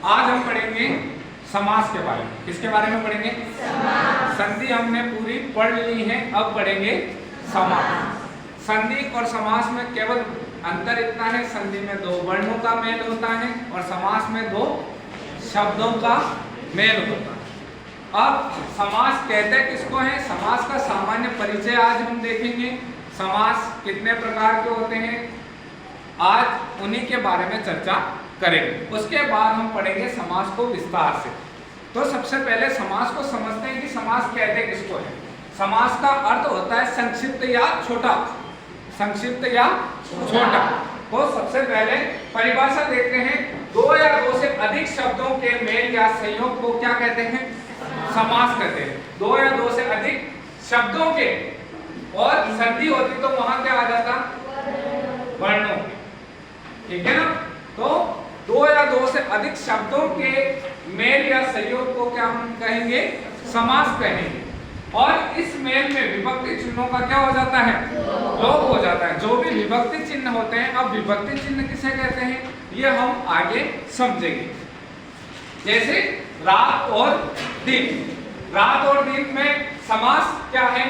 आज हम पढ़ेंगे समास के बारे में। किसके बारे में पढ़ेंगे? समास। संधि हमने पूरी पढ़ ली है, अब पढ़ेंगे समास। संधि और समास में केवल अंतर इतना है, संधि में दो वर्णों का मेल होता है और समास में दो शब्दों का मेल होता है। अब समास कहते किसको है? समास का सामान्य परिचय आज हम देखेंगे। समास कितने प्रकार के होते हैं, आज उन्हीं के बारे में चर्चा करेंगे। उसके बाद हम पढ़ेंगे समास को विस्तार से। तो सबसे पहले समास को समझते हैं कि समास कहते किसको है। समास का अर्थ होता है संक्षिप्त या छोटा। संक्षिप्त या छोटा। तो सबसे पहले परिभाषा देखते हैं। दो या दो से अधिक शब्दों के मेल या संयोग को क्या कहते हैं? समास कहते हैं। दो या दो से अधिक शब्दों के, और संधि होती तो वहां क्या आ जाता? वर्णों। ठीक है ना? तो दो या दो से अधिक शब्दों के मेल या संयोग को क्या हम कहेंगे? समास कहेंगे। और इस मेल में विभक्ति चिन्हों का क्या हो जाता है? लोप हो जाता है। जो भी विभक्ति चिन्ह होते हैं, अब विभक्ति चिन्ह किसे कहते हैं ये हम आगे समझेंगे। जैसे रात और दिन। रात और दिन में समास क्या है?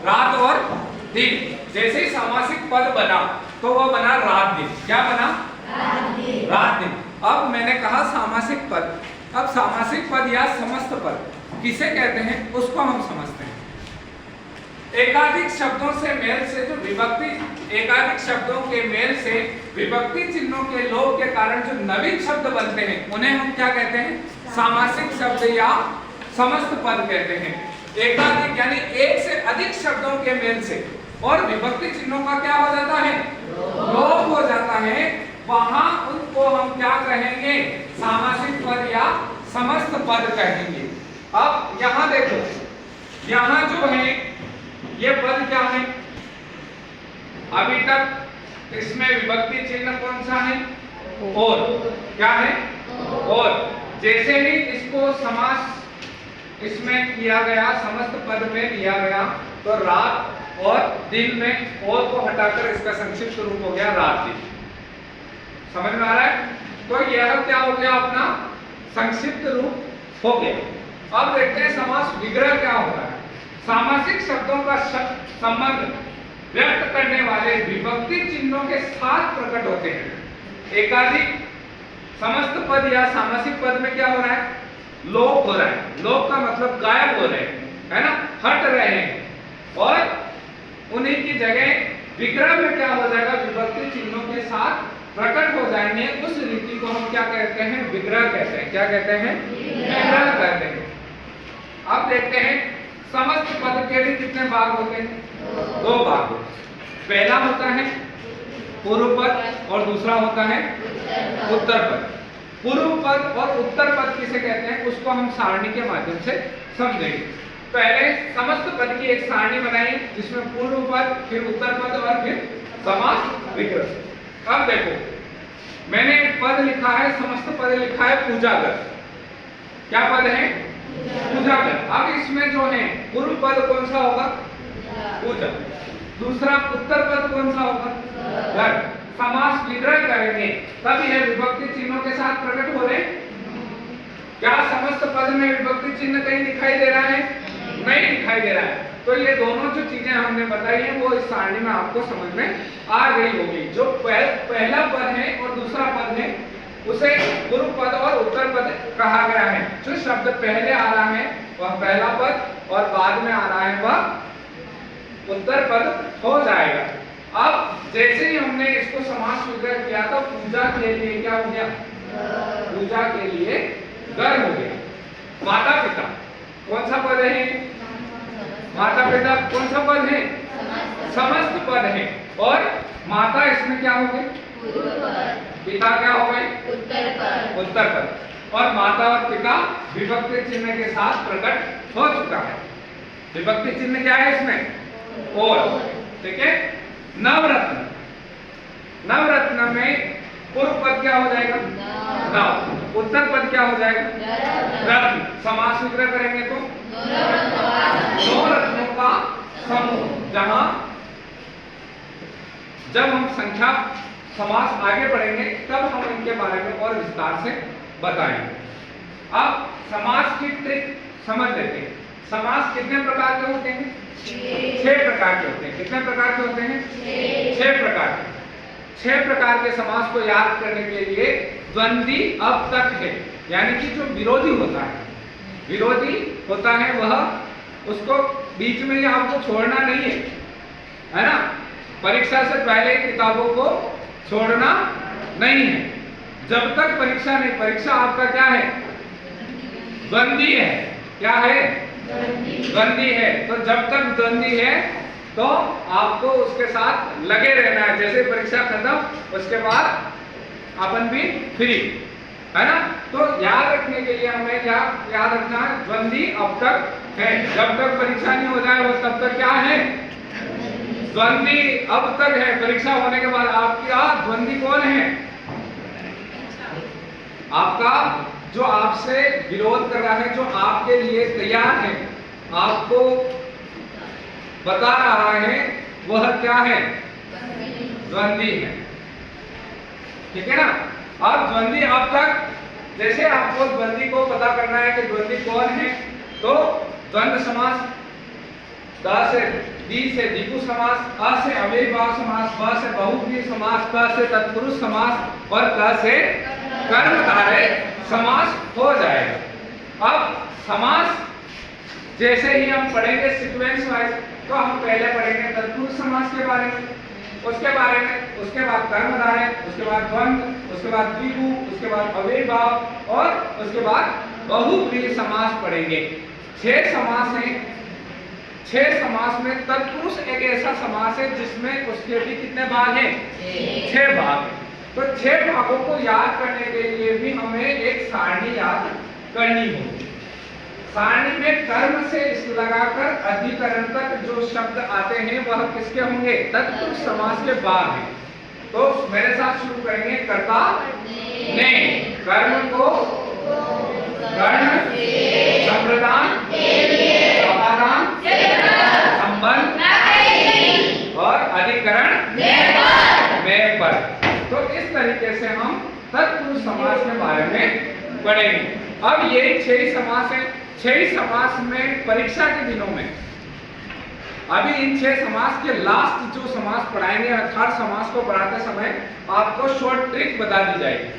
रात और दिन। जैसे ही सामासिक पद बना तो वह बना रात दिन। क्या बना? रात दिन। अब मैंने कहा सामासिक पद। अब सामासिक पद या समस्त पद किसे कहते हैं उसको हम समझते हैं। एकाधिक शब्दों से मेल से जो विभक्ति, एकाधिक शब्दों के मेल से विभक्ति चिन्हों के लोप के कारण जो नवीन शब्द बनते हैं उन्हें हम क्या कहते हैं? सामासिक शब्द या समस्त पद कहते हैं। एकाधिक यानी एक से अधिक शब्दों के मेल से और विभक्ति चिन्हों का क्या हो जाता है? लोप हो जाता है। वहां उनको हम क्या कहेंगे? सामासिक पद या समस्त पद कहेंगे। अब यहां देखो, यहां जो है ये पद क्या है? अभी तक इसमें विभक्ति चिन्ह कौन सा है? और। क्या है? और। जैसे ही इसको समास इसमें किया गया, समस्त पद में लिया गया, तो रात और दिन में और को हटाकर इसका संक्षिप्त रूप हो गया रात दिन। समझ में आ रहा है? तो यह क्या हो गया? अपना संक्षिप्त रूप हो गया। अब देखते हैं समास विग्रह क्या होता है। सामासिक शब्दों का संबंध व्यक्त करने वाले विभक्ति चिन्हों के साथ प्रकट होते हैं। एकाधिक समस्त पद या सामासिक पद में क्या हो रहा है? लोप हो रहा है। लोप का मतलब गायब हो रहे हैं, है ना, हट रहे हैं। और उन्हीं की जगह विग्रह में क्या हो जाएगा? विभक्ति चिन्हों के साथ प्रकट हो जाएंगे। उस रीति को हम क्या कहते हैं? विग्रह कहते हैं। क्या कहते हैं? विग्रह कहते हैं। अब देखते हैं समस्त पद के भी कितने भाग होते हैं? दो भाग होते हैं। पहला होता है पूर्व पद और दूसरा होता है उत्तर पद। पूर्व पद और उत्तर पद किसे कहते हैं उसको हम सारणी के माध्यम से समझेंगे। पहले समस्त पद की एक सारणी बनाई जिसमें पूर्व पद, फिर उत्तर पद और फिर समास विग्रह। अब देखो, मैंने पद लिखा है, समस्त पद लिखा है पूजाकर। क्या पद है? पूजाकर। अब इसमें जो है पूर्व पद कौन सा होगा? पूजा। दूसरा उत्तर पद कौन सा होगा? घर। समास विग्रह करेंगे तब यह विभक्ति चिन्हों के साथ प्रकट हो रहे। क्या समस्त पद में विभक्ति चिन्ह कहीं दिखाई दे रहा है? नहीं दिखाई दे रहा है। तो ये दोनों जो चीजें हमने बताई हैं वो इस सारणी में आपको समझ में आ गई होगी। जो पहला पद है और दूसरा पद है उसे पूर्व पद और उत्तर पद कहा गया है। जो शब्द पहले आ रहा है वह पहला पद और बाद में आ रहा है वह उत्तर पद हो जाएगा। अब जैसे ही हमने इसको समास विग्रह किया तो पूजा के लिए क्या हो गया? पूजा के लिए घर हो गया। माता पिता कौन सा पद है? माता पिता कौन सा पद है? समस्त पद है। और माता इसमें क्या हो गई? पिता क्या हो गए? उत्तर पद। और माता और पिता विभक्ति चिन्ह के साथ प्रकट हो चुका है। विभक्ति चिन्ह क्या है इसमें? और। ठीक है। नवरत्न। नवरत्न में पूर्व पद क्या हो जाएगा? नव। उत्तर पद क्या हो जाएगा? रत्न। समास विग्रह करेंगे तो दो रत्नों का समूह। जहां जब हम संख्या समास आगे बढ़ेंगे तब हम इनके बारे में और विस्तार से बताएंगे। अब समास की ट्रिक समझ लेते हैं। समास कितने प्रकार के होते हैं? 6 प्रकार के होते हैं। कितने प्रकार के होते हैं? 6 प्रकार के। 6 प्रकार के समास को याद करने के लिए द्वंद्वी अब तक है, यानी कि जो विरोधी होता है, विरोधी होता है वह उसको बीच में ही आपको छोड़ना नहीं है ना। परीक्षा से पहले किताबों को छोड़ना नहीं है। जब तक परीक्षा नहीं, परीक्षा आपका क्या है? द्वंद्वी है। क्या है? द्वंद्वी है। तो जब तक द्वंद्वी है तो आपको उसके साथ लगे रहना है। जैसे परीक्षा खत्म उसके बाद अपन भी फ्री, है ना। तो याद रखने के लिए हमें क्या याद रखना है? द्वंद्वी अब तक है। जब तक परीक्षा नहीं हो जाए वो तब तक क्या है? द्वंद्वी अब तक है। परीक्षा होने के बाद आपका द्वंद्वी कौन है? आपका जो आपसे विरोध कर रहा है, जो आपके लिए तैयार है, आपको बता रहा है, वह क्या है? द्वंद्वी है। ठीक है ना। अब द्वंद्वी अब तक, जैसे आपको द्वंद्वी को पता करना है कि द्वंद्वी कौन है, तो द्वंद्व समास, द से दी से द्विगु समास, अ से अव्ययीभाव समास, ब से बहुव्रीहि समास, क से तत्पुरुष समास और क से कर्मधारय समास हो जाएगा। अब समास जैसे ही हम पढ़ेंगे सीक्वेंस वाइज, तो हम पहले पढ़ेंगे तत्पुरुष समास के बारे में, उसके बाद कर्मधारय, उसके बाद द्वंद्व, उसके बाद द्विगु, उसके बाद अव्ययीभाव और उसके बाद बहुव्रीहि समास पढ़ेंगे। 6 समास हैं। 6 समास में तत्पुरुष एक ऐसा समास है जिसमें उसके भी कितने भाग हैं? 6 भाग हैं। तो 6 भागों को याद करने के लिए भी हमें एक सारणी याद करनी होगी। सारणी में कर्म से लगाकर अधिकरण तक जो शब्द आते हैं वह किसके होंगे? तत्पुरुष समास के बाद हैं। तो मेरे साथ शुरू करेंगे। कर्ता ने, कर्म को, गण, संप्रदान, अपादान, संबंध और अधिकरण में पर। तो इस तरीके से हम तत्पुरुष समास के बारे में पढ़ेंगे। अब ये 6 समास है। 6 समास में परीक्षा के दिनों में अभी इन 6 समास के लास्ट जो समास पढ़ाएंगे, हर समास को पढ़ाते समय आपको शॉर्ट ट्रिक बता दी जाएगी,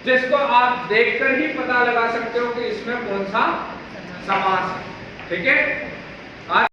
जिसको आप देखकर ही पता लगा सकते हो कि इसमें कौन सा समास है। ठीक है।